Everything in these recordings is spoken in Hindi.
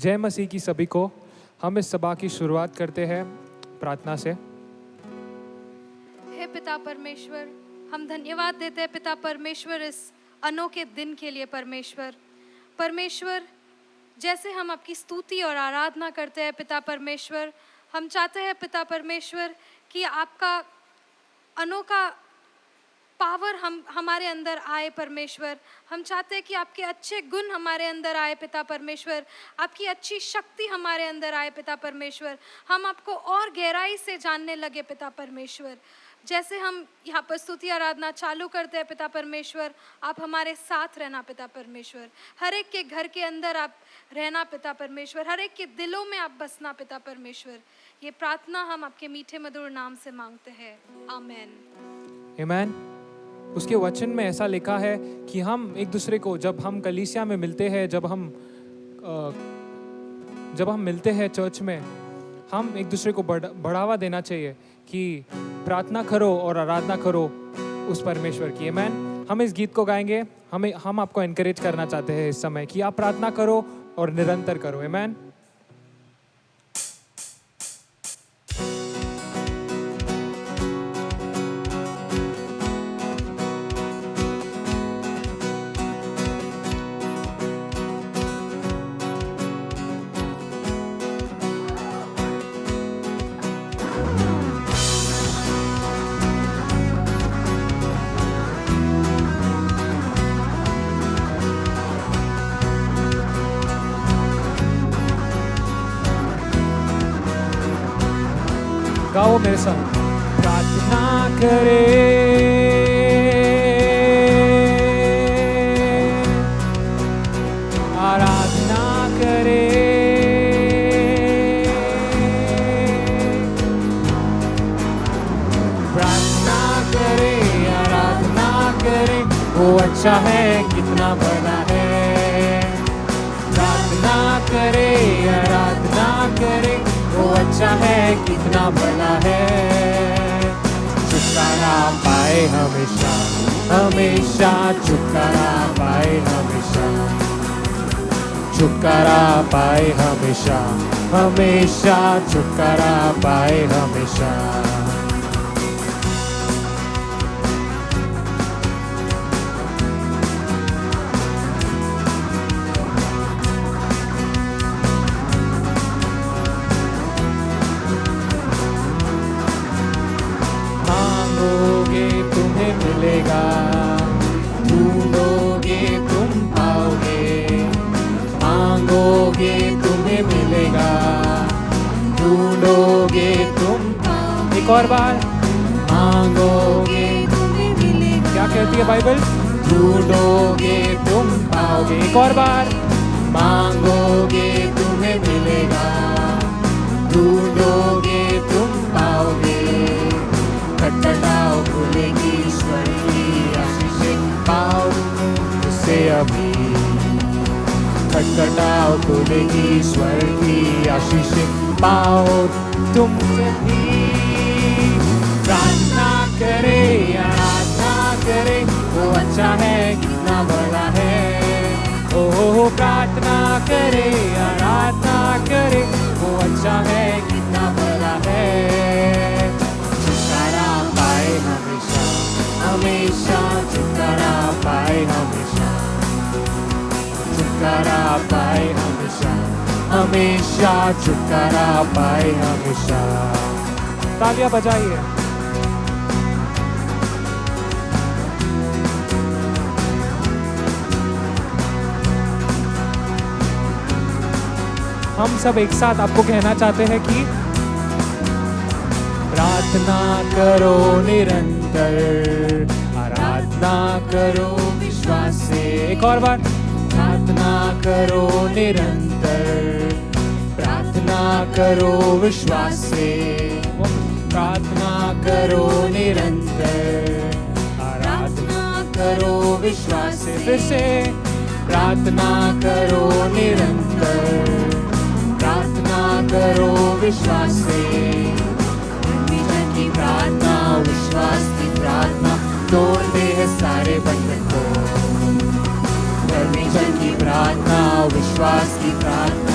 जय मसीह की सभी को। हम इस सभा की शुरुआत करते हैं प्रार्थना से। हे पिता परमेश्वर, हम धन्यवाद देते हैं पिता परमेश्वर इस अनोखे दिन के लिए। परमेश्वर, जैसे हम आपकी स्तुति और आराधना करते हैं पिता परमेश्वर, हम चाहते हैं पिता परमेश्वर कि आपका अनोखा पावर हमारे अंदर आए परमेश्वर। हम चाहते हैं कि आपके अच्छे गुण हमारे अंदर आए पिता परमेश्वर, आपकी अच्छी शक्ति हमारे अंदर आए पिता परमेश्वर। हम आपको और गहराई से जानने लगे पिता परमेश्वर। जैसे हम यहाँ पर स्तुति आराधना चालू करते हैं पिता परमेश्वर, आप हमारे साथ रहना पिता परमेश्वर। हर एक के घर के अंदर आप रहना पिता परमेश्वर, हर एक के दिलों में आप बसना पिता परमेश्वर। ये प्रार्थना हम आपके मीठे मधुर नाम से मांगते हैं, आमेन। आमेन। उसके वचन में ऐसा लिखा है कि हम एक दूसरे को, जब हम कलीसिया में मिलते हैं, जब हम मिलते हैं चर्च में, हम एक दूसरे को बढ़ावा देना चाहिए कि प्रार्थना करो और आराधना करो उस परमेश्वर की। आमेन। हम इस गीत को गाएंगे। हम आपको एनकरेज करना चाहते हैं इस समय कि आप प्रार्थना करो और निरंतर करो। आमेन। गाओ मेरे साथ। प्रार्थना करे, आराधना करे, प्रार्थना करे, आराधना करे, वो अच्छा है कितना भला है। प्रार्थना करे, आराधना करे, वो अच्छा है कितना भला है। छुटकारा पाए हमेशा, हमेशा छुटकारा पाए हमेशा, छुटकारा पाए हमेशा, हमेशा छुटकारा पाए हमेशा। मिलेगा, ढूंढोगे तुम पाओगे, मांगोगे तुम्हें मिलेगा, ढूंढोगे तुम पाओगे। एक और बार, मांगोगे तुम्हें मिलेगा। क्या कहती है बाइबल? ढूंढोगे तुम पाओगे। एक और बार, मांगोगे तुम्हें मिलेगा, ढूंढोगे तुम पाओगे। खटखटाओ खुलेगी ईश्वर की आशीषें पाओ उससे अभी। खटखटाओ खुलेगी ईश्वर की आशीषें पाओ तुमसे भी। प्रार्थना करे, आराधना करे, वो अच्छा है कितना भला है। ओ प्रार्थना करे, आराधना करे, वो अच्छा है कितना भला है। हमेशा, हमेशा छुटकारा पाए हमेशा, छुटकारा पाए हमेशा, हमेशा छुटकारा पाए हमेशा। तालियां बजाइए। हम सब एक साथ आपको कहना चाहते हैं कि प्रार्थना करो निरंतर, आराधना करो विश्वास से। एक और बार, प्रार्थना करो निरंतर, प्रार्थना करो विश्वास से। प्रार्थना करो निरंतर, आराधना करो विश्वास से। फिर से, प्रार्थना करो निरंतर, प्रार्थना करो विश्वास से। प्रार्थना, विश्वास की प्रार्थना तोड़ते हैं सारे बंधन को। परमेश्वर की प्रार्थना, विश्वास की प्रार्थना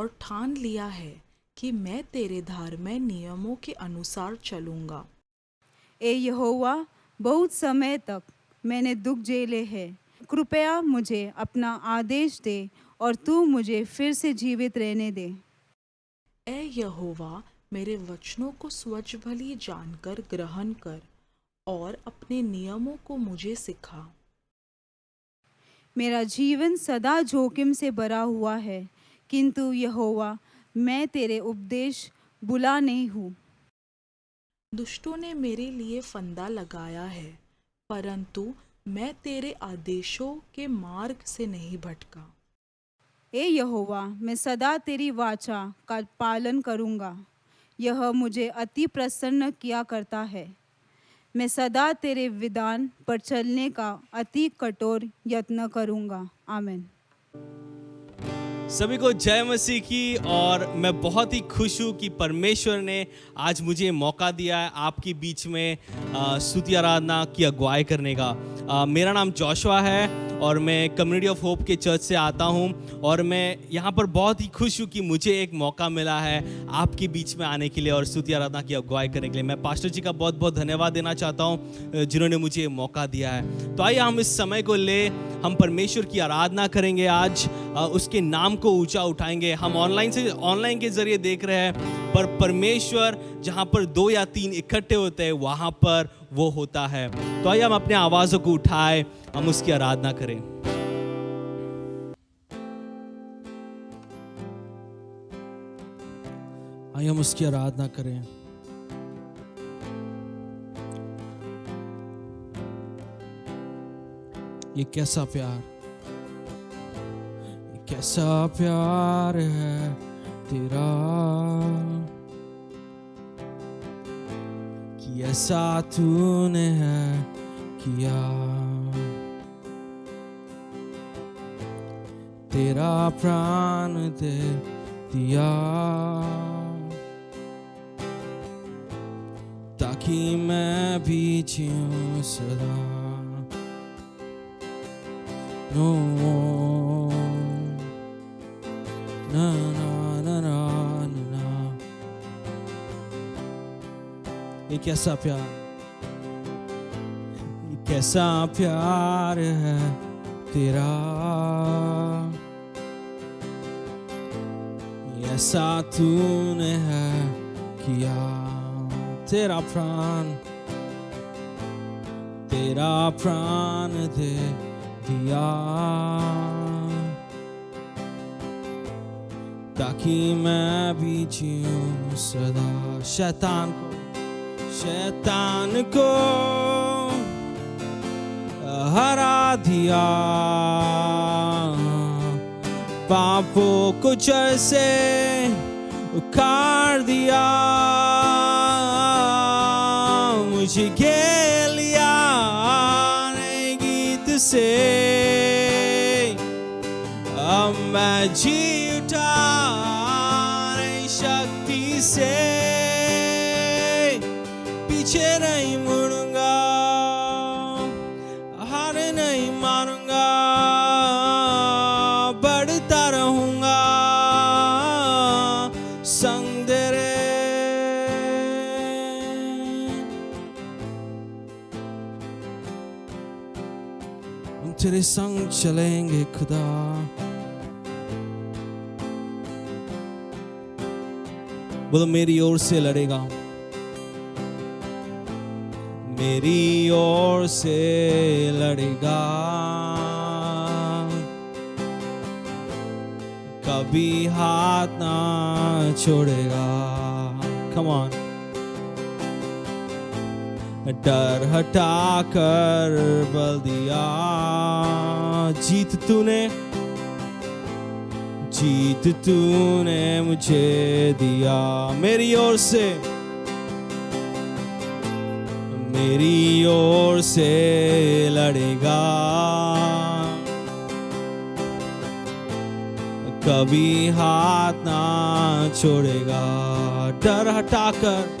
और ठान लिया है कि मैं तेरे धार्मिक नियमों के अनुसार चलूँगा। ए यहोवा, बहुत समय तक मैंने दुख झेले हैं। कृपया मुझे अपना आदेश दे और तू मुझे फिर से जीवित रहने दे। ए यहोवा, मेरे वचनों को स्वच्छ भली जानकर ग्रहण कर और अपने नियमों को मुझे सिखा। मेरा जीवन सदा जोखिम से भरा हुआ है, किंतु यहोवा, मैं तेरे उपदेश भुला नहीं हूँ। दुष्टों ने मेरे लिए फंदा लगाया है, परंतु मैं तेरे आदेशों के मार्ग से नहीं भटका। ए यहोवा, मैं सदा तेरी वाचा का पालन करूँगा। यह मुझे अति प्रसन्न किया करता है। मैं सदा तेरे विधान पर चलने का अति कठोर यत्न करूँगा। आमीन। सभी को जय मसीह की। और मैं बहुत ही खुश हूँ कि परमेश्वर ने आज मुझे मौका दिया है आपके बीच में स्तुति आराधना की अगुवाई करने का। मेरा नाम जोशुआ है और मैं कम्युनिटी ऑफ होप के चर्च से आता हूँ और मैं यहाँ पर बहुत ही खुश हूँ कि मुझे एक मौका मिला है आपके बीच में आने के लिए और स्तुति आराधना की अगुवाई करने के लिए। मैं पास्टर जी का बहुत बहुत धन्यवाद देना चाहता हूँ जिन्होंने मुझे मौका दिया है। तो आइए हम इस समय को ले हम परमेश्वर की आराधना करेंगे। आज उसके नाम को ऊंचा उठाएंगे। हम ऑनलाइन के जरिए देख रहे हैं, पर परमेश्वर जहाँ पर 2 या 3 इकट्ठे होते हैं वहाँ पर वो होता है। तो आइए हम अपने आवाज़ों को उठाएं, हम उसकी आराधना करें। आइए हम उसकी आराधना करें। ये कैसा प्यार, ये कैसा प्यार है तेरा कि ऐसा तूने है किया। तेरा प्राण दे दिया ताकि मैं भी जीऊं सदा। No, na na na na na। ये कैसा प्यार, ये कैसा प्यार है तेरा, ऐसा तूने है किया। तेरा प्राण दे दिया ताकि मैं भी जीऊं सदा। शैतान को हरा दिया, पापों को जड़ से उखाड़ दिया। मुझे घेर लिया नए गीत से, अब मैं जी उठा नई शक्ति से। पीछे नहीं मुड़ूंगा, हार नहीं मानूंगा, बढ़ता रहूंगा संग तेरे। हम तेरे संग चलेंगे खुदा। बोलो मेरी ओर से लड़ेगा, मेरी ओर से लड़ेगा, कभी हाथ ना छोड़ेगा। Come on। डर हटा कर बल दिया, जीत तूने मुझे दिया। मेरी ओर से लड़ेगा, कभी हाथ ना छोड़ेगा। डर हटाकर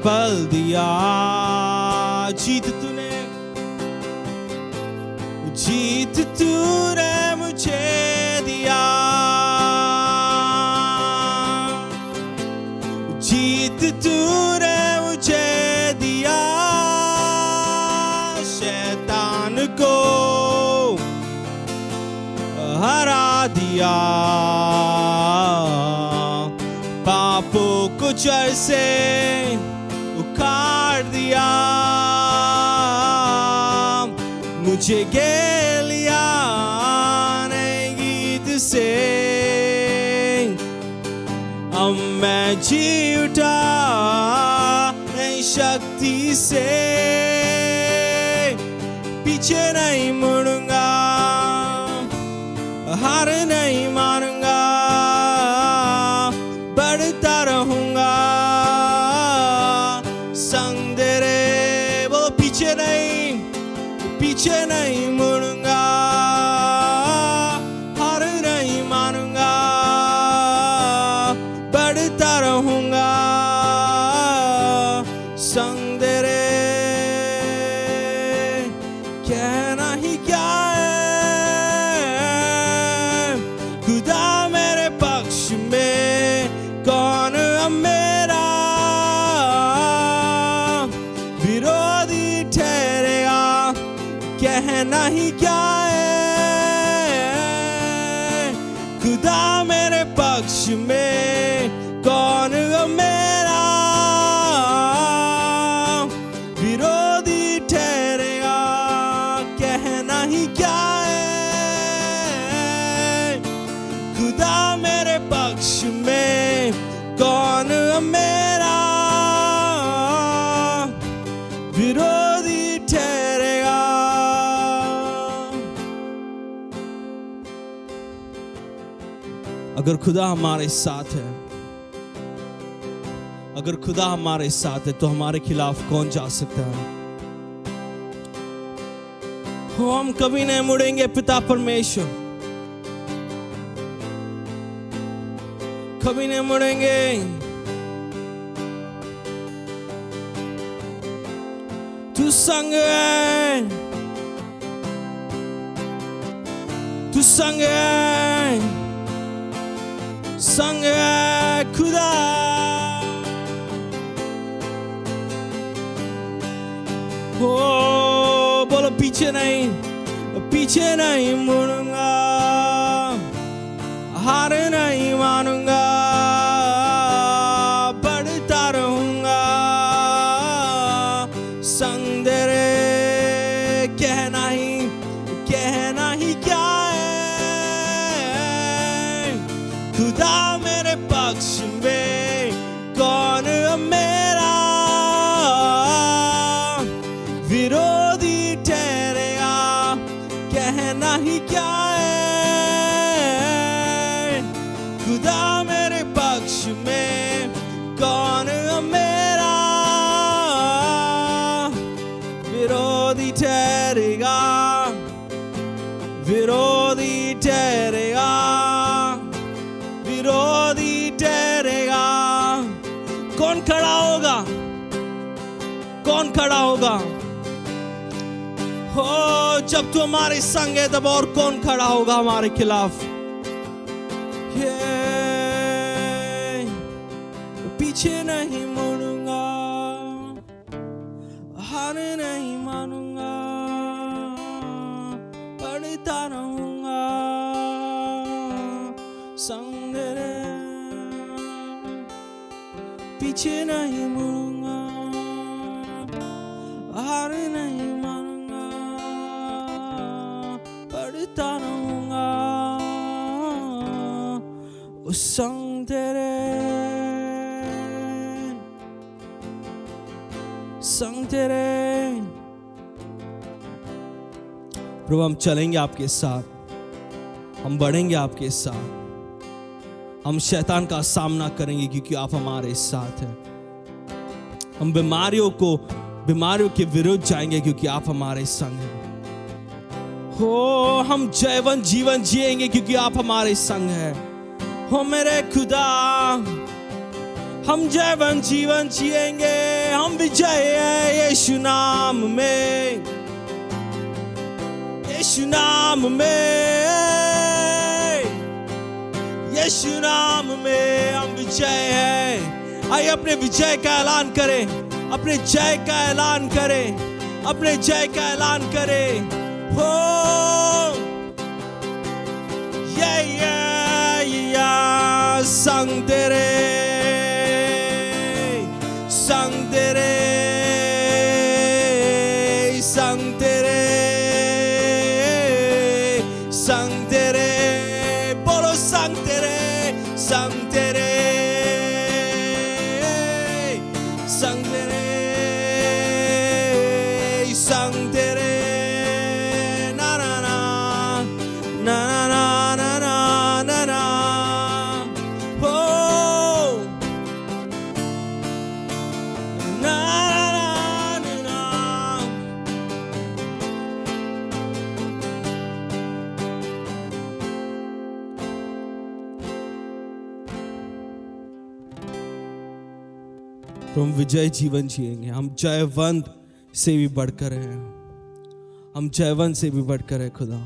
बल दिया, जीत जीत तूने मुझे दिया, जीत तूने मुझे दिया, शैतान को हरा दिया, पापों को जड़ से उखाड़ दिया, मुझे गेलिया नए गीत से, अब मैं जी उठा नई शक्ति से, पीछे नहीं मुड़ूंगा, हार नहीं मानूंगा, बढ़ता रहूंगा संग तेरे, वो पीछे नहीं मुड़ूंगा, हार नहीं मानूंगा, बढ़ता रहूंगा संग तेरे। कहना ही क्या है, खुदा मेरे पक्ष में, कौन अब मेरा विरोधी ठहरेगा। कहना ही क्या है, खुदा मेरे पक्ष में, कौन अब मेरा विरोधी ठहरेगा। कहना ही क्या है, खुदा मेरे पक्ष में, कौन अब मेरा विरोधी ठहरेगा। अगर खुदा हमारे साथ है, अगर खुदा हमारे साथ है तो हमारे खिलाफ कौन जा सकता है। हो हम कभी नहीं मुड़ेंगे पिता परमेश्वर, कभी नहीं मुड़ेंगे। तू संग है, तू संग है, संग है खुदा। हो बोलो पीछे नहीं मुड़ूंगा, हार नहीं मानूंगा, बढ़ता रहूंगा संग तेरे। कहना ही क्या है, खुदा मेरे पक्ष में, कौन अब मेरा विरोधी ठहरेगा। कहना ही क्या है, खुदा मेरे पक्ष में, कौन अब मेरा विरोधी ठहरेगा, विरोधी ठहरेगा, विरोधी ठहरेगा। कौन खड़ा होगा, कौन खड़ा होगा। हो जब तू हमारे संग है तब और कौन खड़ा होगा हमारे खिलाफ। पीछे नहीं मुड़ूंगा, हार नहीं मानूंगा, बढ़ता रहूंगा संग तेरे। पीछे नहीं मुड़ूंगा, हार नहीं मानूंगा, बढ़ता रहूंगा उस संग तेरे, संग तेरे। प्रभु हम चलेंगे आपके साथ, हम बढ़ेंगे आपके साथ, हम शैतान का सामना करेंगे क्योंकि आप हमारे साथ हैं। हम बीमारियों के विरुद्ध जाएंगे क्योंकि आप हमारे संग हैं। हो हम जयवंत जीवन जिएंगे क्योंकि आप हमारे संग हैं। हो मेरे खुदा हम जयवंत जीवन जिएंगे, हम विजय है यीशु नाम में, यीशु नाम में हम विजय है। आइए अपने विजय का ऐलान करें, अपने जय का ऐलान करें, अपने जय का ऐलान करें। हो या संग तेरे संग तेरे संग तेरे संग तेरे, बोलो संग तेरे संग तेरे संग तेरे संग तेरे, ना ना ना ना ना ना ना ना ना, हो ना ना ना ना। हम विजय जीवन जिएंगे। हम जयवंत से भी बढ़कर हैं, हम जयवंत से भी बढ़कर है खुदा।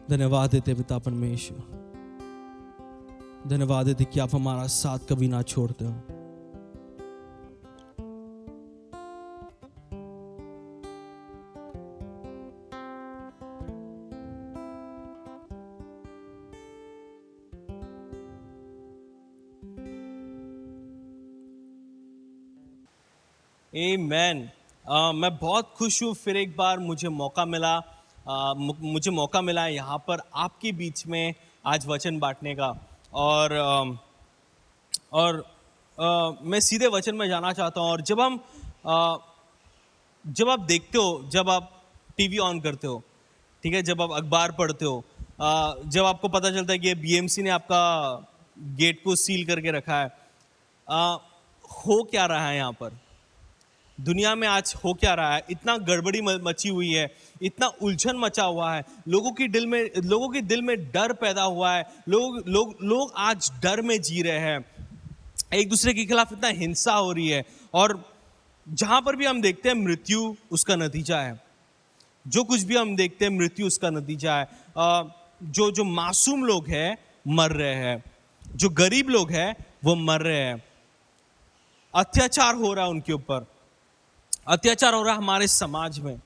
धन्यवाद देते पिता परमेश्वर, धन्यवाद देते कि आप हमारा साथ कभी ना छोड़ते हो। आमेन। मैं बहुत खुश हूँ, फिर एक बार मुझे मौका मिला यहाँ पर आपके बीच में आज वचन बांटने का। और मैं सीधे वचन में जाना चाहता हूँ। और जब आप देखते हो, जब आप टीवी ऑन करते हो, ठीक है, जब आप अखबार पढ़ते हो, जब आपको पता चलता है कि बीएमसी ने आपका गेट को सील करके रखा है, हो क्या रहा है यहाँ पर दुनिया में आज हो क्या रहा है? इतना गड़बड़ी मची हुई है, इतना उलझन मचा हुआ है, लोगों के दिल में डर पैदा हुआ है। लोग आज डर में जी रहे हैं, एक दूसरे के खिलाफ इतना हिंसा हो रही है। और जहां पर भी हम देखते हैं मृत्यु उसका नतीजा है, जो कुछ भी हम देखते हैं मृत्यु उसका नतीजा है। जो मासूम लोग हैं मर रहे हैं, जो गरीब लोग हैं वो मर रहे हैं, अत्याचार हो रहा है उनके ऊपर, अत्याचार हो रहा है हमारे समाज में।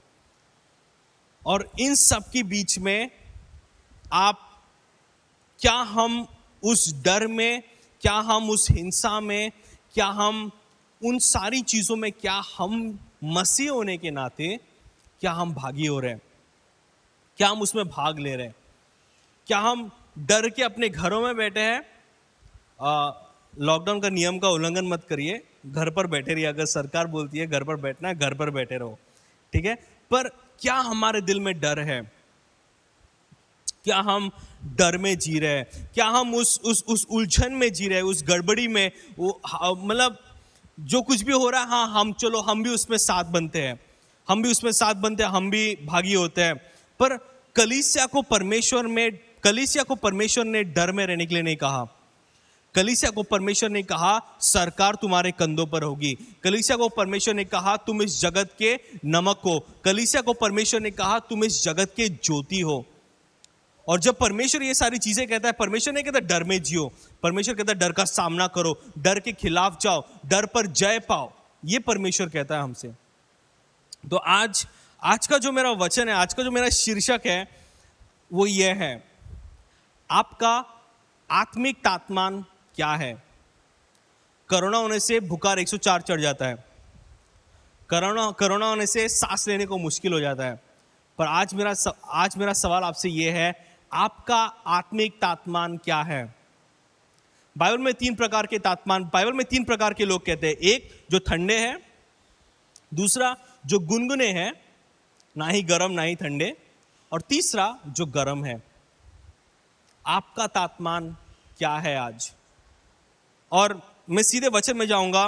और इन सब के बीच में क्या हम उस डर में, क्या हम उस हिंसा में, क्या हम उन सारी चीजों में, क्या हम मसीह होने के नाते क्या हम भागी हो रहे हैं? क्या हम उसमें भाग ले रहे हैं? क्या हम डर के अपने घरों में बैठे हैं? लॉकडाउन का नियम का उल्लंघन मत करिए, घर पर बैठे रहिए। अगर सरकार बोलती है घर पर बैठना है, घर पर बैठे रहो, ठीक है। पर क्या हमारे दिल में डर है? क्या हम डर में जी रहे हैं? क्या हम उस उलझन में जी रहे हैं, उस गड़बड़ी में? मतलब जो कुछ भी हो रहा है, हाँ हम भी उसमें साथ बनते हैं, हम भी उसमें साथ बनते हैं, हम भी भागी होते हैं। पर कलीसिया को परमेश्वर ने डर में रहने के लिए नहीं कहा। कलीसिया को परमेश्वर ने कहा सरकार तुम्हारे कंधों पर होगी। कलीसिया को परमेश्वर ने कहा तुम इस जगत के नमक हो। कलीसिया को परमेश्वर ने कहा तुम इस जगत के ज्योति हो। और जब परमेश्वर ये सारी चीजें कहता है, परमेश्वर नहीं कहता डर में जियो, परमेश्वर कहता है डर का सामना करो, डर के खिलाफ जाओ, डर पर जय पाओ। ये परमेश्वर कहता है हमसे। तो आज का जो मेरा वचन है, आज का जो मेरा शीर्षक है वो ये है, आपका आत्मिक तापमान क्या है? कोरोना होने से बुखार 104 चढ़ जाता है, कोरोना होने से सांस लेने को मुश्किल हो जाता है। पर आज मेरा सवाल आपसे ये है, आपका आत्मिक तापमान क्या है? बाइबल में तीन प्रकार के लोग कहते हैं। एक जो ठंडे हैं, दूसरा जो गुनगुने हैं, ना ही गर्म ना ही ठंडे, और तीसरा जो गर्म है। आपका तापमान क्या है आज? और मैं सीधे वचन में जाऊंगा।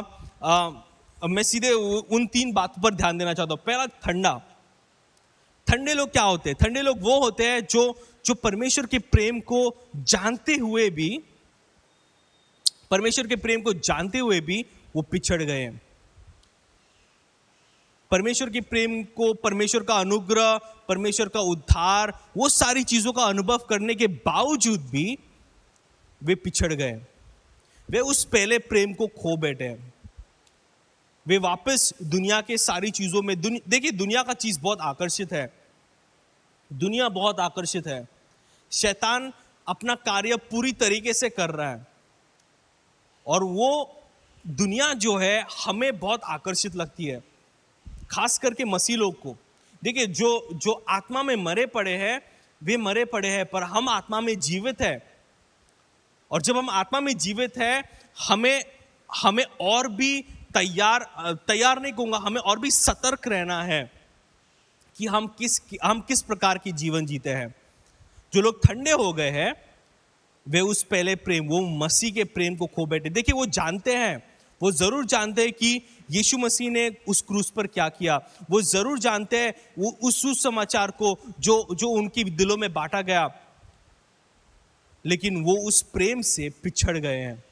मैं सीधे उन तीन बातों पर ध्यान देना चाहता हूं। पहला, ठंडे लोग क्या होते हैं? ठंडे लोग वो होते हैं जो परमेश्वर के प्रेम को जानते हुए भी परमेश्वर के प्रेम को जानते हुए भी वो पिछड़ गए हैं। परमेश्वर के प्रेम को, परमेश्वर का अनुग्रह, परमेश्वर का उद्धार, वो सारी चीजों का अनुभव करने के बावजूद भी वे पिछड़ गए। वे उस पहले प्रेम को खो बैठे हैं। वे वापस दुनिया के सारी चीजों में, देखिए दुनिया का चीज बहुत आकर्षित है, दुनिया बहुत आकर्षित है। शैतान अपना कार्य पूरी तरीके से कर रहा है और वो दुनिया जो है हमें बहुत आकर्षित लगती है, खास करके मसीह लोग को। देखिए जो आत्मा में मरे पड़े हैं वे मरे पड़े हैं, पर हम आत्मा में जीवित है। और जब हम आत्मा में जीवित है, हमें और भी तैयार नहीं कहूंगा, हमें और भी सतर्क रहना है कि हम किस प्रकार की जीवन जीते हैं। जो लोग ठंडे हो गए हैं वे उस पहले प्रेम, वो मसीह के प्रेम को खो बैठे। देखिए वो जानते हैं, वो जरूर जानते हैं कि यीशु मसीह ने उस क्रूस पर क्या किया। वो जरूर जानते हैं वो उस सुसमाचार को जो उनकी दिलों में बांटा गया, लेकिन वो उस प्रेम से पिछड़ गए हैं।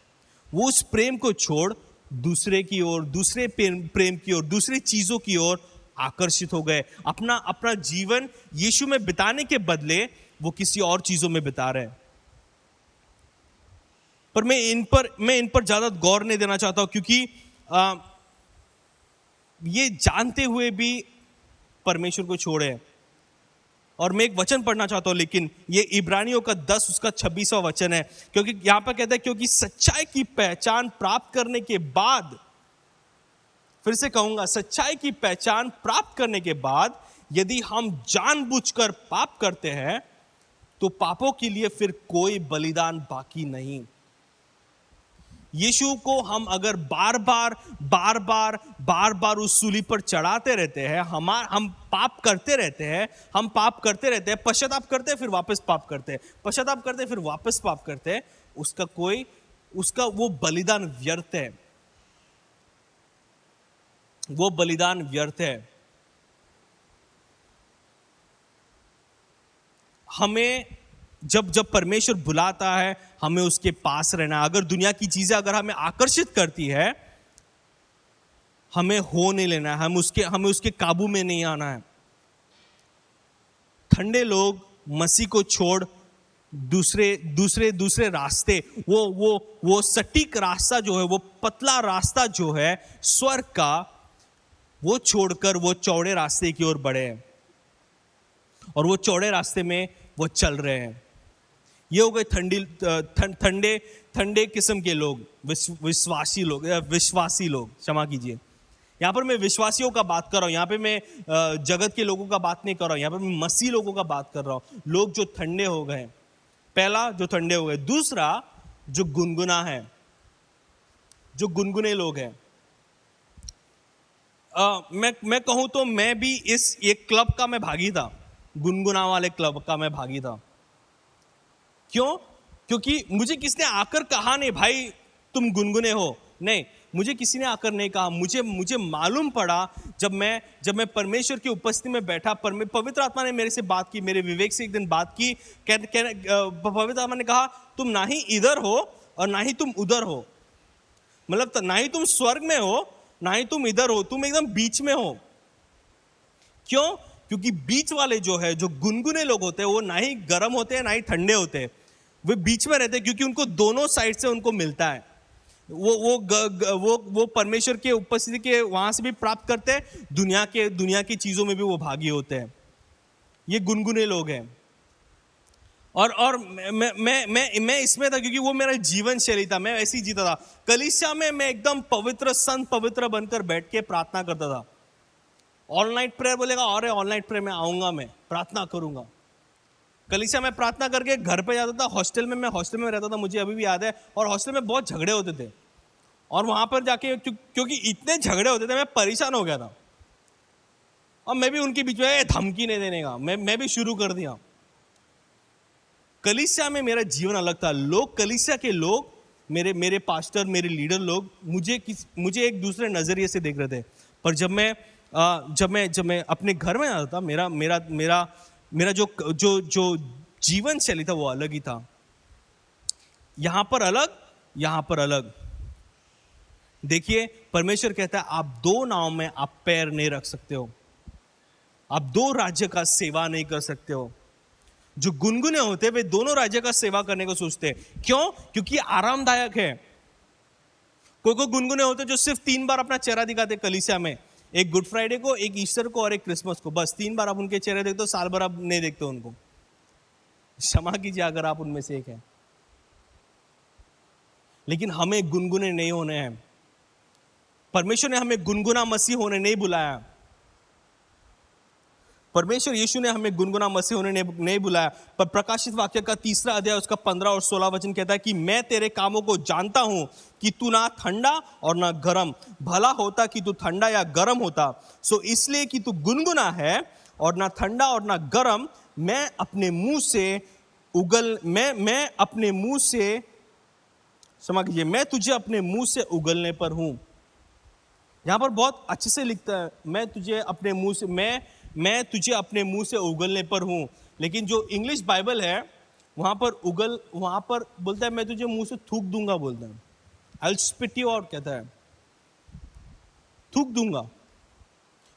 वो उस प्रेम को छोड़ दूसरे की ओर, दूसरे प्रेम की ओर, दूसरी चीजों की ओर आकर्षित हो गए। अपना जीवन यीशु में बिताने के बदले वो किसी और चीजों में बिता रहे हैं। पर मैं इन पर ज्यादा गौर नहीं देना चाहता हूं, क्योंकि ये जानते हुए भी परमेश्वर को छोड़े। और मैं एक वचन पढ़ना चाहता हूं, लेकिन ये इब्रानियों का 10 उसका 26वां वचन है, क्योंकि यहां पर कहता है क्योंकि सच्चाई की पहचान प्राप्त करने के बाद, फिर से कहूंगा, सच्चाई की पहचान प्राप्त करने के बाद यदि हम जानबूझकर पाप करते हैं तो पापों के लिए फिर कोई बलिदान बाकी नहीं। यीशु को हम अगर बार बार उस सूली पर चढ़ाते रहते हैं, हम पाप करते रहते हैं, पश्चाताप करते हैं, फिर वापस पाप करते हैं, पश्चाताप करते हैं, फिर वापस पाप करते हैं, उसका वो बलिदान व्यर्थ है। वो बलिदान व्यर्थ है। हमें जब परमेश्वर बुलाता है हमें उसके पास रहना है। अगर दुनिया की चीजें अगर हमें आकर्षित करती है, हमें हो नहीं लेना है, हमें उसके काबू में नहीं आना है। ठंडे लोग मसीह को छोड़ दूसरे रास्ते, वो सटीक रास्ता जो है, वो पतला रास्ता जो है स्वर्ग का, वो छोड़कर वो चौड़े रास्ते की ओर बढ़े हैं और वो चौड़े रास्ते में वो चल रहे हैं। ये हो गए ठंडे किस्म के लोग, विश्वासी लोग, क्षमा कीजिए। यहाँ पर मैं विश्वासियों का बात कर रहा हूँ, यहाँ पे मैं जगत के लोगों का बात नहीं कर रहा हूँ, यहाँ पर मैं मसीह लोगों का बात कर रहा हूँ। लोग जो ठंडे हो गए, पहला जो ठंडे हो गए, दूसरा जो गुनगुना है, जो गुनगुने लोग हैं। मैं कहूँ तो मैं भी एक क्लब का मैं भागी था, गुनगुना वाले क्लब का मैं भागी था। क्यों? क्योंकि मुझे किसने आकर कहा नहीं भाई तुम गुनगुने हो, नहीं, मुझे किसी ने आकर नहीं कहा। मुझे मालूम पड़ा जब मैं परमेश्वर की उपस्थिति में बैठा, पवित्र आत्मा ने मेरे से बात की, मेरे विवेक से एक दिन बात की। पवित्र आत्मा ने कहा तुम ना ही इधर हो और ना ही तुम उधर हो, मतलब ना ही तुम स्वर्ग में हो ना ही तुम इधर हो, तुम एकदम बीच में हो। क्यों? क्योंकि बीच वाले जो है, जो गुनगुने लोग होते हैं, वो ना ही गर्म होते हैं ना ही ठंडे होते हैं, वे बीच में रहते हैं, क्योंकि उनको दोनों साइड से उनको मिलता है। वो परमेश्वर के उपस्थिति के वहां से भी प्राप्त करते हैं, दुनिया की चीजों में भी वो भागी होते हैं। ये गुनगुने लोग हैं। और मैं इसमें था क्योंकि वो मेरा जीवन शैली था, मैं ऐसे ही जीता था। कलीसिया में मैं एकदम पवित्र बनकर बैठ के प्रार्थना करता था। ऑल नाइट प्रेयर बोलेगा, और ऑल नाइट प्रेयर में आऊंगा, मैं प्रार्थना करूंगा। कलीसिया में प्रार्थना करके घर पे जाता था। हॉस्टल में रहता था, मुझे अभी भी याद है। और हॉस्टल में बहुत झगड़े होते थे, और वहां पर जाके क्योंकि इतने झगड़े होते थे मैं परेशान हो गया था, और मैं भी उनके बीच में धमकी नहीं देने का मैं भी शुरू कर दिया। कलीसिया में मेरा जीवन अलग था। कलीसिया के लोग, मेरे पास्टर, मेरे लीडर लोग मुझे एक दूसरे नजरिए से देख रहे थे। पर जब मैं अपने घर में आता था, मेरा जो जीवन शैली था वो अलग ही था। यहाँ पर अलग यहां पर अलग। देखिए, परमेश्वर कहता है आप दो नाव में आप पैर नहीं रख सकते हो, आप दो राज्य का सेवा नहीं कर सकते हो। जो गुनगुने होते हैं वे दोनों राज्य का सेवा करने को सोचते हैं। क्यों? क्योंकि आरामदायक है। कोई कोई गुनगुने होते जो सिर्फ 3 बार अपना चेहरा दिखाते कलीसिया में, एक गुड फ्राइडे को, एक ईस्टर को और एक क्रिसमस को। बस 3 बार आप उनके चेहरे देखते हो, साल भर आप नहीं देखते उनको। क्षमा कीजिए अगर आप उनमें से एक हैं, लेकिन हमें गुनगुने नहीं होने हैं। परमेश्वर ने हमें गुनगुना मसीह होने नहीं बुलाया। परमेश्वर यीशु ने हमें गुनगुना मसीह होने नहीं बुलाया। पर प्रकाशित वाक्य का 3 अध्याय उसका 15 और 16 वचन कहता है कि मैं तेरे कामों को जानता हूं कि तू ना ठंडा और ना गर्म। भला होता कि तू ठंडा या गर्म होता। सो इसलिए कि तू गुनगुना है और ना ठंडा और ना गर्म, मैं अपने मुंह से क्षमा कीजिए, मैं तुझे अपने मुंह से उगलने पर हूं। यहां पर बहुत अच्छे से लिखता है, मैं तुझे अपने मुंह से उगलने पर हूं। लेकिन जो इंग्लिश बाइबल है वहां पर बोलता है मैं तुझे मुंह से थूक दूंगा, बोलता है I will spit you out, कहता है थूक दूंगा।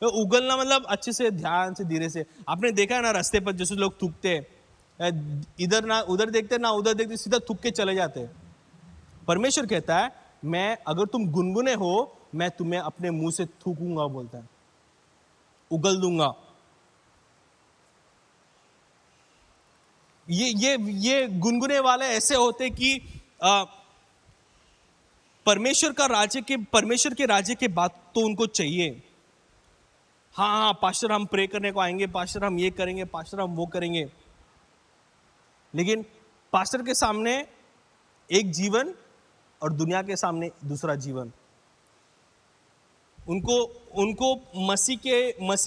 तो उगलना मतलब अच्छे से, ध्यान से, धीरे से। आपने देखा है ना रास्ते पर जैसे लोग थूकते, इधर ना उधर देखते ना उधर देखते, सीधा थूक के चले जाते। परमेश्वर कहता है मैं, अगर तुम गुनगुने हो, मैं तुम्हें अपने मुंह से थूकूंगा, बोलता है उगल दूंगा। ये गुनगुने वाले ऐसे होते कि परमेश्वर के राज्य के बात तो उनको चाहिए। हाँ, पास्टर हम प्रे करने को आएंगे, पास्टर हम ये करेंगे, पास्टर हम वो करेंगे। लेकिन पास्टर के सामने एक जीवन और दुनिया के सामने दूसरा जीवन। उनको मसीह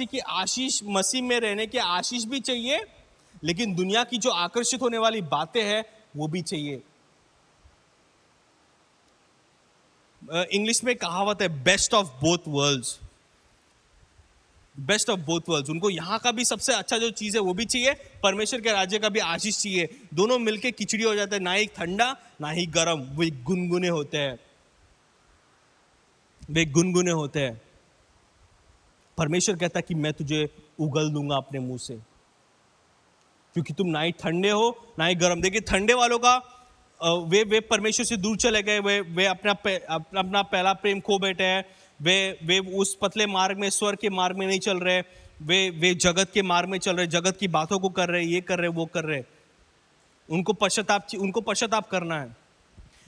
की आशीष, मसीह में रहने के आशीष भी चाहिए, लेकिन दुनिया की जो आकर्षित होने वाली बातें हैं वो भी चाहिए। इंग्लिश में कहावत है best of both worlds, best of both worlds. उनको यहाँ का भी सबसे अच्छा जो चीज है वो भी चाहिए, परमेश्वर के राज्य का भी आशीष चाहिए। दोनों मिलके खिचड़ी हो जाता है, ना ही ठंडा ना ही गर्म, वो गुनगुने होते हैं, वे गुनगुने होते हैं। परमेश्वर कहता है कि मैं तुझे उगल दूंगा अपने मुंह से, क्योंकि तुम ना ही ठंडे हो ना ही गर्म। देखिए, ठंडे वालों का वे परमेश्वर से दूर चले गए, वे अपना पहला प्रेम खो बैठे हैं। वे उस पतले मार्ग में, स्वर्ग के मार्ग में नहीं चल रहे, वे जगत के मार्ग में चल रहे, जगत की बातों को कर रहे, ये कर रहे, वो कर रहे। उनको पश्चाताप करना है।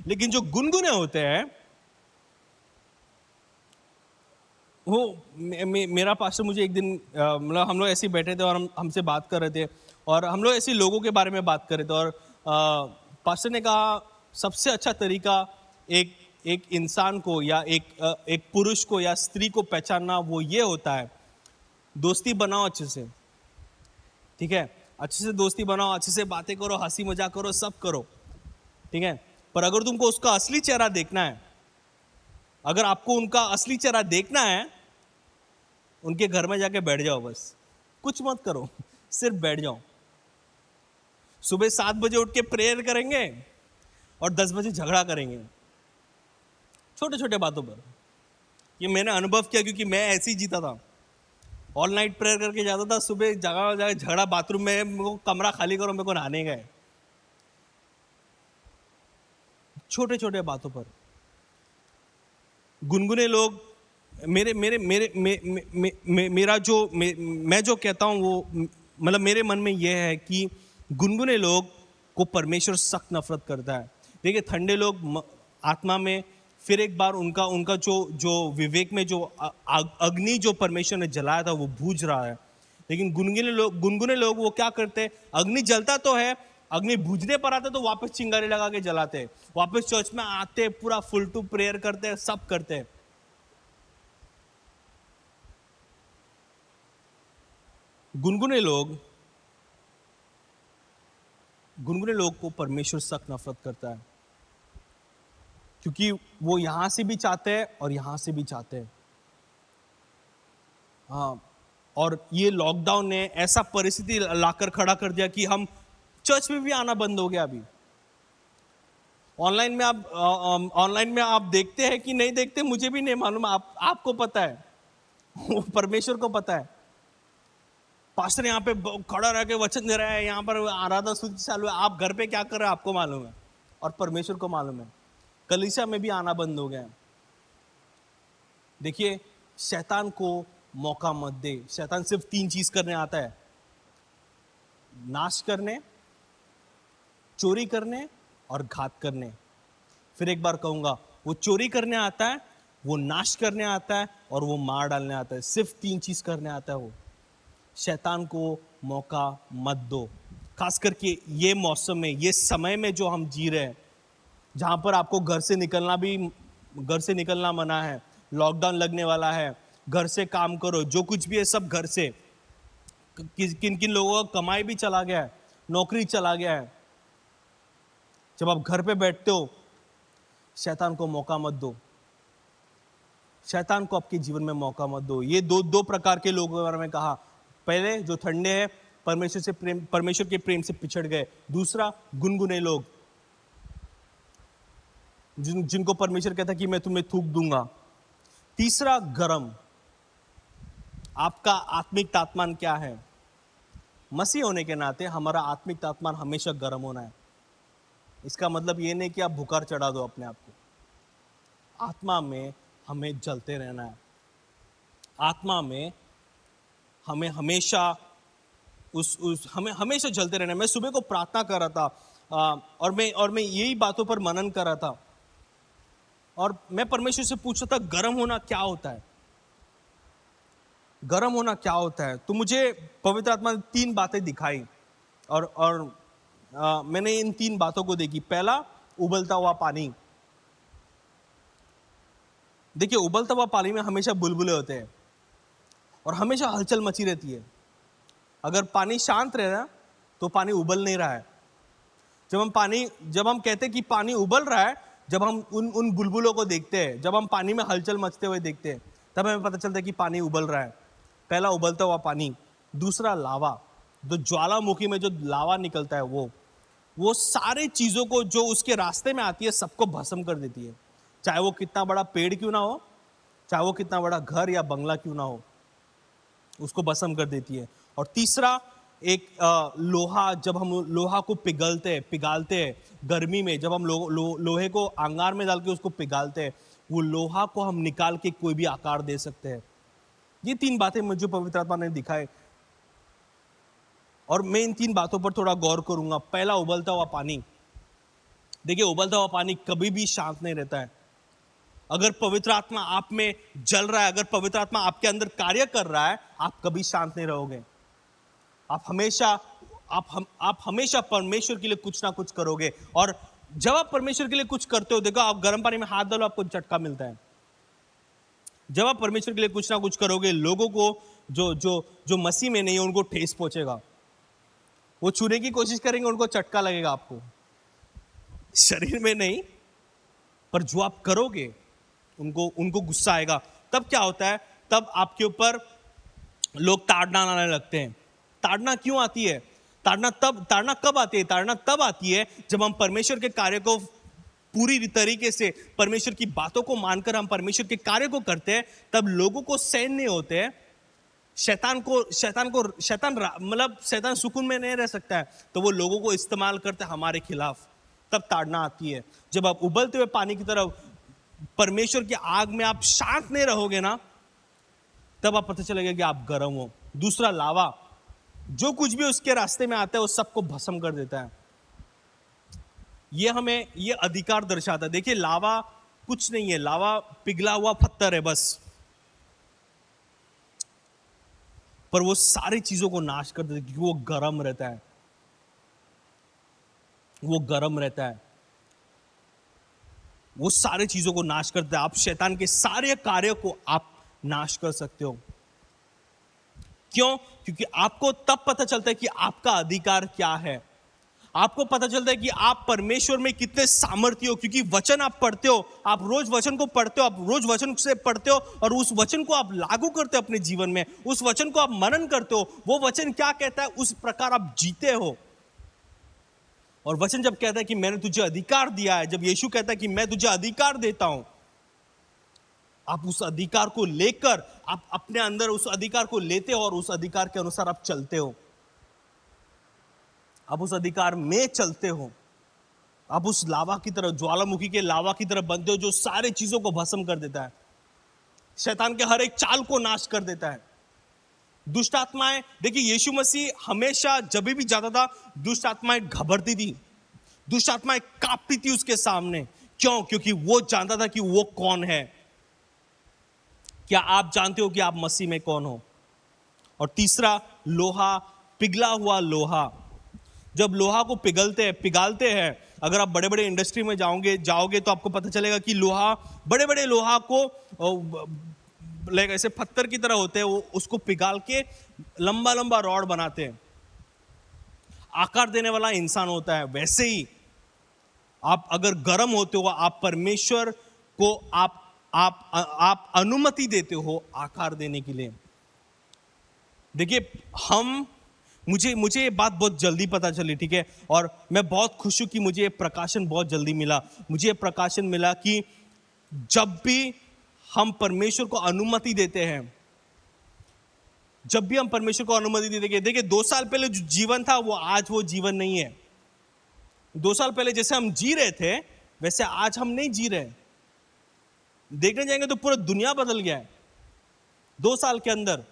लेकिन जो गुनगुने होते हैं, वो मेरा पास्टर मुझे एक दिन, मतलब हम लोग ऐसे ही बैठे थे और हमसे बात कर रहे थे, और हम लोग ऐसे लोगों के बारे में बात कर रहे थे, और पास्टर ने कहा सबसे अच्छा तरीका एक इंसान को या एक पुरुष को या स्त्री को पहचानना वो ये होता है, दोस्ती बनाओ अच्छे से, ठीक है, अच्छे से दोस्ती बनाओ, अच्छे से बातें करो, हंसी मजाक करो, सब करो, ठीक है। पर अगर तुमको उसका असली चेहरा देखना है, अगर आपको उनका असली चेहरा देखना है, उनके घर में जाके बैठ जाओ, बस कुछ मत करो, सिर्फ बैठ जाओ। सुबह 7 बजे उठ के प्रेयर करेंगे और 10 बजे झगड़ा करेंगे, छोटे छोटे बातों पर। ये मैंने अनुभव किया, क्योंकि मैं ऐसे ही जीता था। ऑल नाइट प्रेयर करके जाता था, सुबह जगह झगड़ा, बाथरूम में, मेरे को कमरा खाली करो, मेरे को नहाने गए, छोटे छोटे बातों पर। गुनगुने लोग, मैं जो कहता हूं वो, मतलब मेरे मन में यह है कि गुनगुने लोग को परमेश्वर सख्त नफरत करता है। देखिए, ठंडे लोग आत्मा में, फिर एक बार उनका जो विवेक में जो अग्नि जो परमेश्वर ने जलाया था वो बूझ रहा है। लेकिन गुनगुने लोग वो क्या करते हैं, अग्नि जलता तो है, अग्नि बूझने पर आते तो वापस चिंगारी लगा के जलाते हैं, वापस चर्च में आते, पूरा फुल टू प्रेयर करते हैं, सब करते हैं। गुनगुने लोग को परमेश्वर सख्त नफरत करता है, क्योंकि वो यहां से भी चाहते हैं और यहां से भी चाहते हैं। हाँ, और ये लॉकडाउन ने ऐसा परिस्थिति लाकर खड़ा कर दिया कि हम चर्च में भी आना बंद हो गया। अभी ऑनलाइन में आप देखते हैं कि नहीं देखते मुझे भी नहीं मालूम, आपको पता है, वो परमेश्वर को पता है। पास्टर यहाँ पे खड़ा रह के वचन दे रहा है, यहाँ पर आराधना स्तुति चालू है, आप घर पे क्या कर रहे हैं आपको मालूम है और परमेश्वर को मालूम है। कलीसिया में भी आना बंद हो गया है। देखिए, शैतान को मौका मत दे। शैतान सिर्फ 3 चीज करने आता है, नाश करने, चोरी करने और घात करने। फिर एक बार कहूंगा, वो चोरी करने आता है, वो नाश करने आता है और वो मार डालने आता है। सिर्फ 3 चीज करने आता है वो। शैतान को मौका मत दो। खास करके ये मौसम में, ये समय में जो हम जी रहे हैं, जहां पर आपको घर से निकलना मना है, लॉकडाउन लगने वाला है, घर से काम करो, जो कुछ भी है सब घर से। किन किन लोगों का कमाई भी चला गया है, नौकरी चला गया है। जब आप घर पे बैठते हो, शैतान को मौका मत दो। शैतान को आपके जीवन में मौका मत दो। ये दो प्रकार के लोगों के बारे में कहा। पहले जो ठंडे हैं, परमेश्वर के प्रेम से पिछड़ गए। दूसरा, गुनगुने लोग, जिनको परमेश्वर कहता है कि मैं तुम्हें थूक दूंगा। तीसरा, गरम। आपका आत्मिक तापमान क्या है? मसीह होने के नाते हमारा आत्मिक तापमान हमेशा गर्म होना है। इसका मतलब ये नहीं कि आप बुखार चढ़ा दो अपने आप को। आत्मा में हमें जलते रहना है। आत्मा में हमें हमेशा हमें हमेशा जलते रहना है। मैं सुबह को प्रार्थना कर रहा था और मैं यही बातों पर मनन कर रहा था और मैं परमेश्वर से पूछ रहा था, गर्म होना क्या होता है? गर्म होना क्या होता है? तो मुझे पवित्र आत्मा ने 3 बातें दिखाई और मैंने इन 3 बातों को देखी। पहला, उबलता हुआ पानी। देखिए, उबलता हुआ पानी में हमेशा बुलबुले होते हैं और हमेशा हलचल मची रहती है। अगर पानी शांत रह रहा है तो पानी उबल नहीं रहा है। जब हम कहते हैं कि पानी उबल रहा है, जब हम उन बुलबुलों को देखते हैं, जब हम पानी में हलचल मचते हुए देखते हैं, तब हमें पता चलता है कि पानी उबल रहा है। पहला, उबलता हुआ पानी। दूसरा, लावा। जो ज्वालामुखी में जो लावा निकलता है, वो सारे चीजों को जो उसके रास्ते में आती है सबको भस्म कर देती है। चाहे वो कितना बड़ा पेड़ क्यों ना हो, चाहे वो कितना बड़ा घर या बंगला क्यों ना हो, उसको भस्म कर देती है। और तीसरा, एक लोहा। जब हम लोहा को पिघालते हैं गर्मी में, जब हम लोहे को अंगार में डाल के उसको पिघालते हैं, वो लोहा को हम निकाल के कोई भी आकार दे सकते हैं। ये 3 बातें मुझे पवित्र आत्मा ने दिखाए और मैं इन 3 बातों पर थोड़ा गौर करूंगा। पहला, उबलता हुआ पानी। देखिए, उबलता हुआ पानी कभी भी शांत नहीं रहता है। अगर पवित्र आत्मा आप में जल रहा है, अगर पवित्र आत्मा आपके अंदर कार्य कर रहा है, आप कभी शांत नहीं रहोगे। आप हमेशा परमेश्वर के लिए कुछ ना कुछ करोगे। और जब आप परमेश्वर के लिए कुछ करते हो, देखो, आप गर्म पानी में हाथ डालो, आपको झटका मिलता है। जब आप परमेश्वर के लिए कुछ ना कुछ करोगे, लोगों को जो मसीह में नहीं है उनको ठेस पहुंचेगा। वो छूने की कोशिश करेंगे, उनको झटका लगेगा। आपको शरीर में नहीं, पर जो आप करोगे उनको गुस्सा आएगा। तब क्या होता है? तब आपके ऊपर लोग ताड़ना आने लगते हैं। ताड़ना क्यों आती है? ताड़ना कब आती है? ताड़ना तब आती है जब हम परमेश्वर के कार्य को पूरी तरीके से, परमेश्वर की बातों को मानकर हम परमेश्वर के कार्य को करते हैं। तब लोगों को सहन नहीं होते हैं। शैतान सुकून में नहीं रह सकता है, तो वो लोगों को इस्तेमाल करते हैं हमारे खिलाफ। तब ताड़ना आती है। जब आप उबलते हुए पानी की तरफ परमेश्वर की आग में आप शांत नहीं रहोगे ना, तब आप पता चलेगा कि आप गर्म हो। दूसरा, लावा। जो कुछ भी उसके रास्ते में आता है वो सबको भस्म कर देता है। ये हमें ये अधिकार दर्शाता है। देखिए, लावा कुछ नहीं है, लावा पिघला हुआ पत्थर है बस, पर वो सारी चीजों को नाश कर देता है क्योंकि वो गर्म रहता है। वो गर्म रहता है, वो सारी चीजों को नाश करता है। आप शैतान के सारे कार्यों को आप नाश कर सकते हो। क्यों? क्योंकि आपको तब पता चलता है कि आपका अधिकार क्या है। आपको पता चलता है कि आप परमेश्वर में कितने सामर्थ्य हो, क्योंकि वचन आप पढ़ते हो, आप रोज वचन को पढ़ते हो, आप रोज वचन से पढ़ते हो और उस वचन को आप लागू करते हो अपने जीवन में, उस वचन को आप मनन करते हो। वो वचन क्या कहता है उस प्रकार आप जीते हो। और वचन जब कहता है कि मैंने तुझे अधिकार दिया है, जब यीशु कहता है कि मैं तुझे अधिकार देता हूं, आप उस अधिकार को लेकर आप अपने अंदर उस अधिकार को लेते हो और उस अधिकार के अनुसार आप चलते हो, आप उस अधिकार में चलते हो, आप उस लावा की तरह, ज्वालामुखी के लावा की तरह बनते हो जो सारे चीजों को भस्म कर देता है, शैतान के हर एक चाल को नाश कर देता है। दुष्ट आत्माएं, देखिए यीशु मसीह हमेशा जब भी जाता था दुष्ट आत्माएं घबरती थी, दुष्ट आत्माएं कांपती थी उसके सामने। क्यों? क्योंकि वो जानता था कि वो कौन है। क्या आप जानते हो कि आप मसीह में कौन हो? और तीसरा, लोहा, पिघला हुआ लोहा। जब लोहा को पिघालते हैं, अगर आप बड़े बड़े इंडस्ट्री में जाओगे तो आपको पता चलेगा कि लोहा, बड़े बड़े लोहा को लाइक ऐसे पत्थर की तरह होते हैं, वो उसको पिघाल के लंबा लंबा रॉड बनाते हैं, आकार देने वाला इंसान होता है। वैसे ही आप अगर गर्म होते हो, आप परमेश्वर को आप अनुमति देते हो आकार देने के लिए। देखिए मुझे ये बात बहुत जल्दी पता चली, ठीक है, और मैं बहुत खुश हूं कि मुझे ये प्रकाशन बहुत जल्दी मिला। मुझे ये प्रकाशन मिला कि जब भी हम परमेश्वर को अनुमति देते हैं, जब भी हम परमेश्वर को अनुमति देते हैं, देखिए 2 साल पहले जो जीवन था वो आज वो जीवन नहीं है। 2 साल पहले जैसे हम जी रहे थे वैसे आज हम नहीं जी रहे। देखने जाएंगे तो पूरा दुनिया बदल गया है 2 साल के अंदर।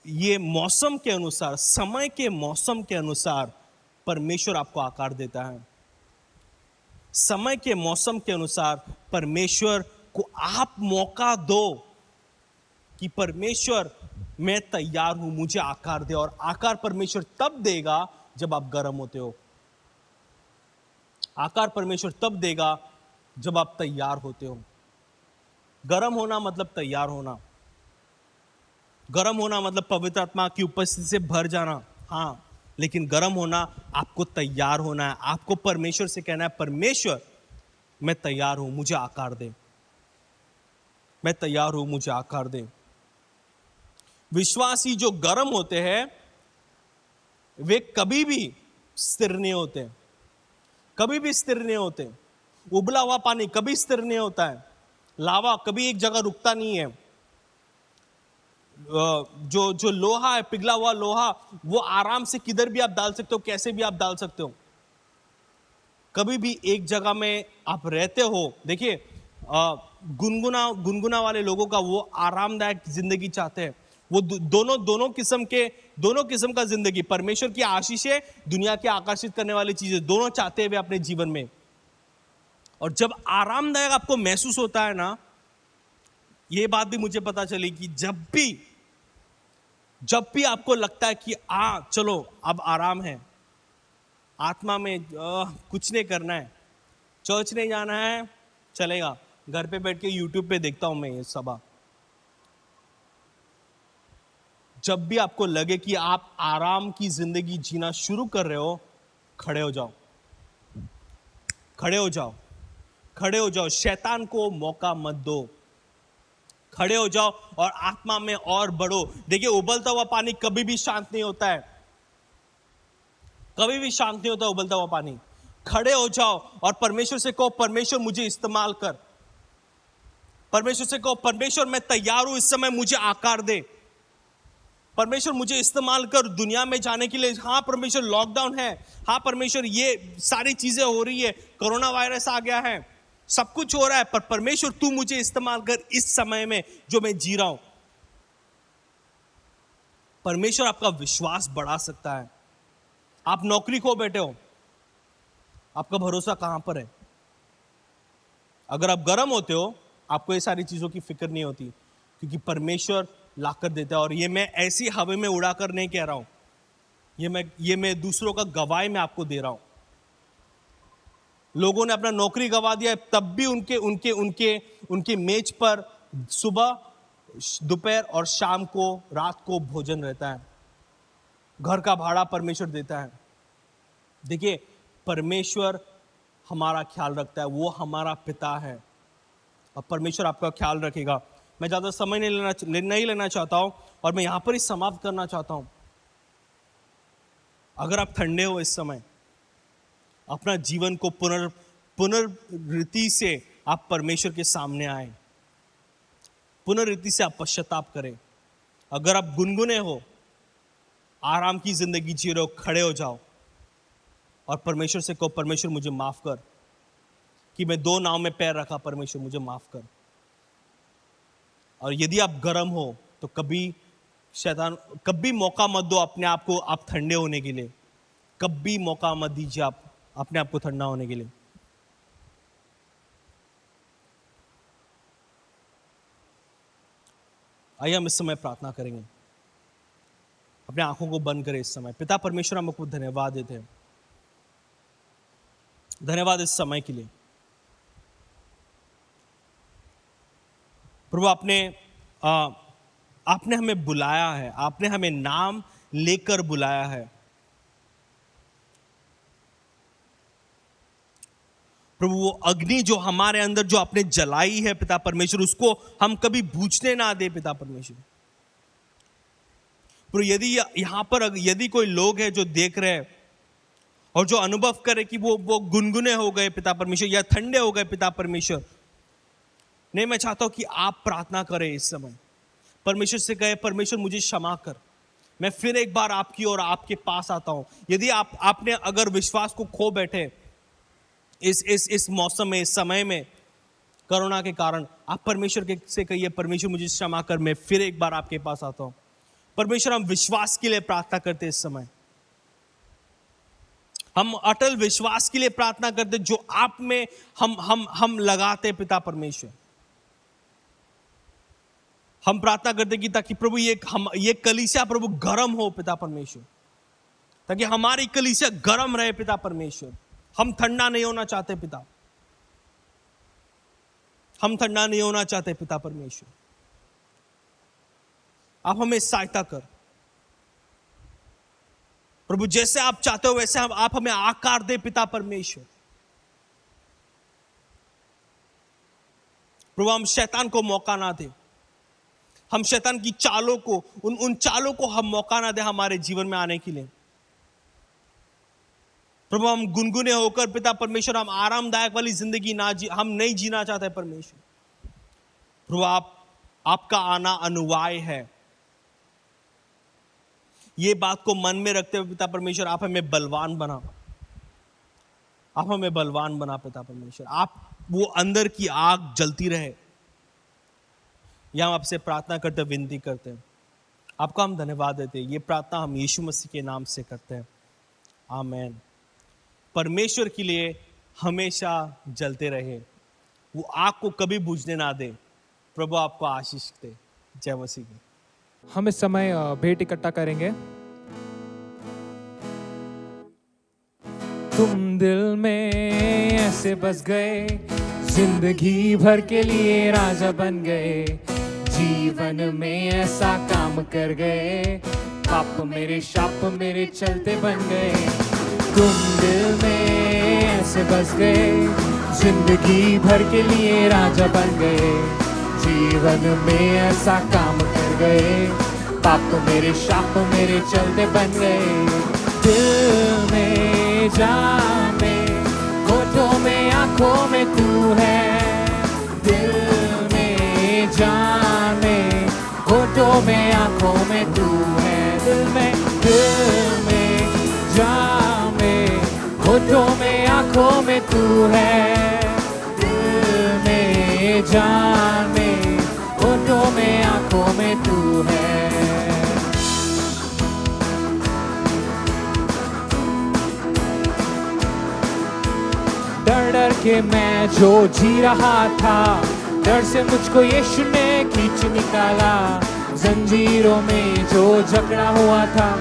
ये मौसम के अनुसार, समय के मौसम के अनुसार परमेश्वर आपको आकार देता है। समय के मौसम के अनुसार परमेश्वर को आप मौका दो कि परमेश्वर मैं तैयार हूं, मुझे आकार दे। और आकार परमेश्वर तब देगा जब आप गर्म होते हो, आकार परमेश्वर तब देगा जब आप तैयार होते हो। गर्म होना मतलब तैयार होना, गर्म होना मतलब पवित्र आत्मा की उपस्थिति से भर जाना, हाँ, लेकिन गर्म होना आपको तैयार होना है। आपको परमेश्वर से कहना है, परमेश्वर मैं तैयार हूं, मुझे आकार दे, मैं तैयार हूं, मुझे आकार दे। विश्वासी जो गर्म होते हैं वे कभी भी स्थिर नहीं होते, कभी भी स्थिर नहीं होते। उबला हुआ पानी कभी स्थिर नहीं होता है, लावा कभी एक जगह रुकता नहीं है। जो लोहा है, पिघला हुआ लोहा, वो आराम से किधर भी आप डाल सकते हो, कैसे भी आप डाल सकते हो, कभी भी एक जगह में आप रहते हो। देखिए गुनगुना वाले लोगों का वो आरामदायक जिंदगी चाहते हैं, वो दोनों किस्म का जिंदगी, परमेश्वर की आशीषें, दुनिया के आकर्षित करने वाली चीजें, दोनों चाहते हैं वे अपने जीवन में। और जब आरामदायक आपको महसूस होता है ना, ये बात भी मुझे पता चली कि जब भी आपको लगता है कि चलो अब आराम है, आत्मा में कुछ नहीं करना है, चर्च नहीं जाना है, चलेगा, घर पे बैठ के यूट्यूब पे देखता हूं मैं ये सभा। जब भी आपको लगे कि आप आराम की जिंदगी जीना शुरू कर रहे हो, खड़े हो जाओ, खड़े हो जाओ, खड़े हो जाओ। शैतान को मौका मत दो, खड़े हो जाओ और आत्मा में और बढ़ो। देखिए उबलता हुआ पानी कभी भी शांत नहीं होता है, कभी भी शांत नहीं होता उबलता हुआ पानी। खड़े हो जाओ और परमेश्वर से कहो, परमेश्वर मुझे इस्तेमाल कर। परमेश्वर से कहो, परमेश्वर मैं तैयार हूं, इस समय मुझे आकार दे। परमेश्वर मुझे इस्तेमाल कर दुनिया में जाने के लिए। हाँ परमेश्वर लॉकडाउन है, हाँ परमेश्वर ये सारी चीजें हो रही है, कोरोना वायरस आ गया है, सब कुछ हो रहा है, पर परमेश्वर तू मुझे इस्तेमाल कर इस समय में जो मैं जी रहा हूं। परमेश्वर आपका विश्वास बढ़ा सकता है। आप नौकरी खो बैठे हो, आपका भरोसा कहां पर है? अगर आप गर्म होते हो, आपको ये सारी चीजों की फिक्र नहीं होती, क्योंकि परमेश्वर लाकर देता है। और ये मैं ऐसी हवा में उड़ाकर नहीं कह रहा हूं, ये मैं दूसरों का गवाही में आपको दे रहा हूं। लोगों ने अपना नौकरी गवा दिया, तब भी उनके मेज पर सुबह, दोपहर और शाम को, रात को भोजन रहता है। घर का भाड़ा परमेश्वर देता है। देखिए परमेश्वर हमारा ख्याल रखता है, वो हमारा पिता है और परमेश्वर आपका ख्याल रखेगा। मैं ज़्यादा समय नहीं लेना चाहता हूँ और मैं यहाँ पर ही समाप्त करना चाहता हूँ। अगर आप ठंडे हो इस समय, अपना जीवन को पुनर्रीति से आप परमेश्वर के सामने आए, पुनर्रीति से आप पश्चाताप करें। अगर आप गुनगुने हो, आराम की जिंदगी जी रहे हो, खड़े हो जाओ और परमेश्वर से कहो, परमेश्वर मुझे माफ कर कि मैं 2 नाव में पैर रखा, परमेश्वर मुझे माफ कर। और यदि आप गर्म हो तो कभी मौका मत दो अपने आप को आप ठंडे होने के लिए, कभी मौका मत दीजिए आप अपने आप को ठंडा होने के लिए। आइए हम इस समय प्रार्थना करेंगे। अपने आंखों को बंद करें इस समय। पिता परमेश्वर, हम आपको धन्यवाद देते हैं, धन्यवाद इस समय के लिए। प्रभु, आपने हमें बुलाया है, आपने हमें नाम लेकर बुलाया है। प्रभु, वो अग्नि जो हमारे अंदर जो आपने जलाई है पिता परमेश्वर, उसको हम कभी बुझने ना दे पिता परमेश्वर। प्रभु, यदि यहाँ पर यदि कोई लोग हैं जो देख रहे हैं और जो अनुभव करे कि वो गुनगुने हो गए पिता परमेश्वर, या ठंडे हो गए पिता परमेश्वर, नहीं, मैं चाहता हूं कि आप प्रार्थना करें इस समय, परमेश्वर से कहे, परमेश्वर मुझे क्षमा कर, मैं फिर एक बार आपकी और आपके पास आता हूं। यदि आपने अगर विश्वास को खो बैठे इस मौसम में, इस समय में, कोरोना के कारण, आप परमेश्वर से कहिए, परमेश्वर मुझे क्षमा कर, मैं फिर एक बार आपके पास आता हूं। परमेश्वर, हम विश्वास के लिए प्रार्थना करते इस समय, हम अटल विश्वास के लिए प्रार्थना करते जो आप में हम लगाते पिता परमेश्वर। हम प्रार्थना करते कि ताकि प्रभु ये कलीसिया प्रभु गरम हो पिता परमेश्वर, ताकि हमारी कलीसिया गरम रहे पिता परमेश्वर। हम ठंडा नहीं होना चाहते पिता, हम ठंडा नहीं होना चाहते पिता परमेश्वर। आप हमें सहायता कर प्रभु, जैसे आप चाहते हो वैसे आप हमें आकार दे पिता परमेश्वर। प्रभु, हम शैतान को मौका ना दे, हम शैतान की चालों को, उन चालों को हम मौका ना दे हमारे जीवन में आने के लिए। प्रभु, हम गुनगुने होकर पिता परमेश्वर, हम आरामदायक वाली जिंदगी हम नहीं जीना चाहते परमेश्वर। प्रभु, आपका आना अनुवाय है, ये बात को मन में रखते हुए पिता परमेश्वर, आप हमें बलवान बना, आप हमें बलवान बना पिता परमेश्वर। आप वो अंदर की आग जलती रहे, यह हम आपसे प्रार्थना करते, विनती करते हैं। आपका हम धन्यवाद देते हैं। ये प्रार्थना हम यीशु मसीह के नाम से करते हैं, आमीन। परमेश्वर के लिए हमेशा जलते रहे, वो आग को कभी बुझने ना दे। प्रभु आपको आशीष दे। जय मसीह की। हम इस समय भेंट इकट्ठा करेंगे। तुम दिल में ऐसे बस गए, जिंदगी भर के लिए राजा बन गए, जीवन में ऐसा काम कर गए, पाप मेरे शाप मेरे चलते बन गए। तुम दिल में ऐसे बस गए, जिंदगी भर के लिए राजा बन गए, जीवन में ऐसा काम कर गए, पाप मेरे शाप मेरे चलते बन गए। दिल में जान में, होठों में आंखों में तू है, दिल में जान में, होठों में आंखों में तू है। दिल में जान में, होठों में आंखों में तू है, दिल में जान में, होठों में आंखों में तू है। डर डर के मैं जो जी रहा था, डर से मुझको यीशु ने खींच निकाला, जंजीरों में जो जकड़ा हुआ था,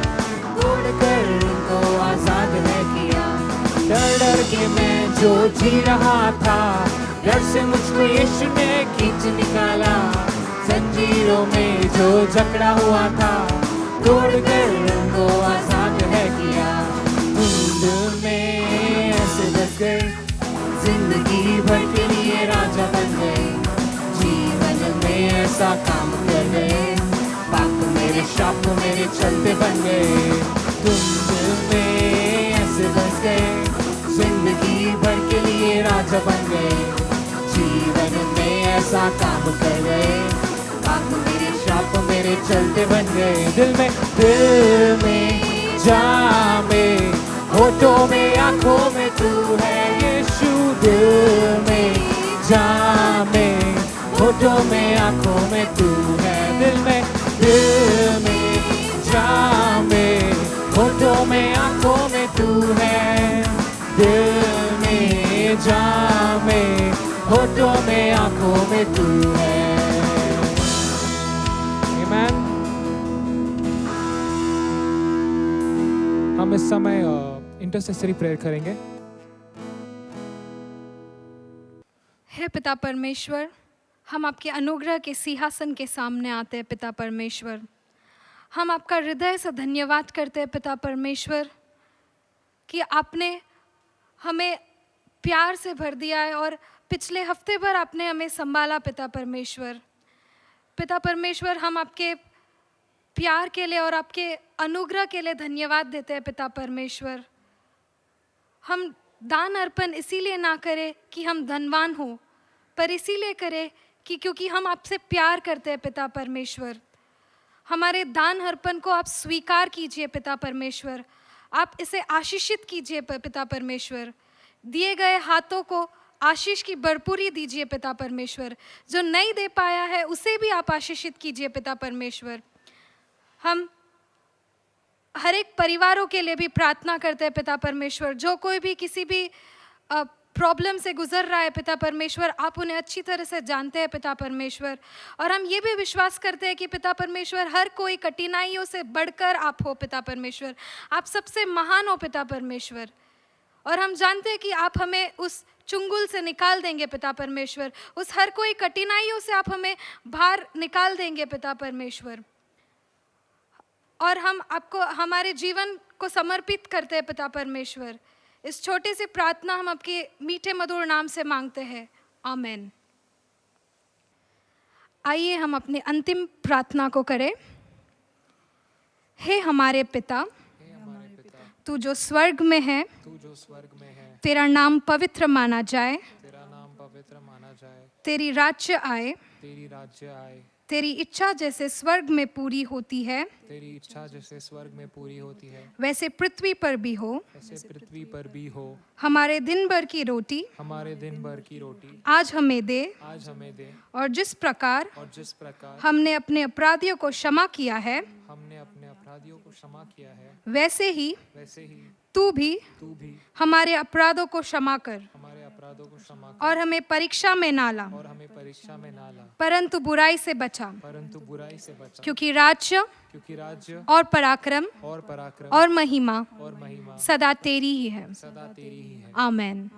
तोड़कर उनको आजाद है किया। डर डर के मैं जो जी रहा था, डर से मुझको यीशु ने खींच निकाला, जंजीरों में जो जकड़ा हुआ था, तोड़कर उनको आजाद है किया। धुंध में ऐसे बस गए, जिंदगी भर के लिए राजा बन गए, जीवन में ऐसा काम कर गए, पाप मेरे शाप मेरे चलते बन गए। तुम दिल में ऐसे बस गए, जिंदगी भर के लिए राजा बन गए। जीवन में ऐसा काम कर गए, पाप मेरे शाप मेरे चलते बन गए। दिल में जान में, होठों में आंखों में तू है यीशु। दिल में जान में, होठों में आंखों में तू है। दिल में जान में, होठों में आंखों में तू है। दिल में जान में, होठों में आंखों में तू है। आमीन। हम इस समय इंटरसेसरी प्रेयर करेंगे। हे पिता परमेश्वर, हम आपके अनुग्रह के सिंहासन के सामने आते हैं पिता परमेश्वर। हम आपका हृदय से धन्यवाद करते हैं पिता परमेश्वर कि आपने हमें प्यार से भर दिया है और पिछले हफ्ते भर आपने हमें संभाला पिता परमेश्वर। पिता परमेश्वर, हम आपके प्यार के लिए और आपके अनुग्रह के लिए धन्यवाद देते हैं पिता परमेश्वर। हम दान अर्पण इसीलिए ना करें कि हम धनवान हो, पर इसीलिए करें कि क्योंकि हम आपसे प्यार करते हैं पिता परमेश्वर। हमारे दान अर्पण को आप स्वीकार कीजिए पिता परमेश्वर, आप इसे आशीषित कीजिए पिता परमेश्वर। दिए गए हाथों को आशीष की भरपूरी दीजिए पिता परमेश्वर। जो नहीं दे पाया है उसे भी आप आशीषित कीजिए पिता परमेश्वर। हम हर एक परिवारों के लिए भी प्रार्थना करते हैं पिता परमेश्वर। जो कोई भी किसी भी प्रॉब्लम से गुजर रहा है पिता परमेश्वर, आप उन्हें अच्छी तरह से जानते हैं पिता परमेश्वर। और हम ये भी विश्वास करते हैं कि पिता परमेश्वर, हर कोई कठिनाइयों से बढ़कर आप हो पिता परमेश्वर। आप सबसे महान हो पिता परमेश्वर। और हम जानते हैं कि आप हमें उस चुंगल से निकाल देंगे पिता परमेश्वर। उस हर कोई कठिनाइयों से आप हमें बाहर निकाल देंगे पिता परमेश्वर। और हम आपको हमारे जीवन को समर्पित करते हैं पिता परमेश्वर। इस छोटी सी प्रार्थना हम आपके मीठे मधुर नाम से मांगते हैं, आमीन। आइए हम अपनी अंतिम प्रार्थना को करें। हे हमारे पिता, तू जो स्वर्ग में है, तेरा नाम पवित्र माना जाए, तेरी राज्य आए, तेरी इच्छा जैसे स्वर्ग में पूरी होती है, तेरी इच्छा जैसे स्वर्ग में पूरी होती है, वैसे पृथ्वी पर भी हो। वैसे पृथ्वी पर भी हो। हमारे दिन भर की रोटी हमारे दिन भर की रोटी आज हमें दे, आज हमें दे। और जिस प्रकार हमने अपने अपराधियों को क्षमा किया है, अपने अपराधियों को क्षमा किया है, वैसे ही तू भी हमारे अपराधों को क्षमा कर, हमारे अपराधों को क्षमा कर, और हमें परीक्षा में ना ला, परंतु बुराई से बचा। क्योंकि राज्य और पराक्रम और महिमा सदा तेरी ही है। आमीन।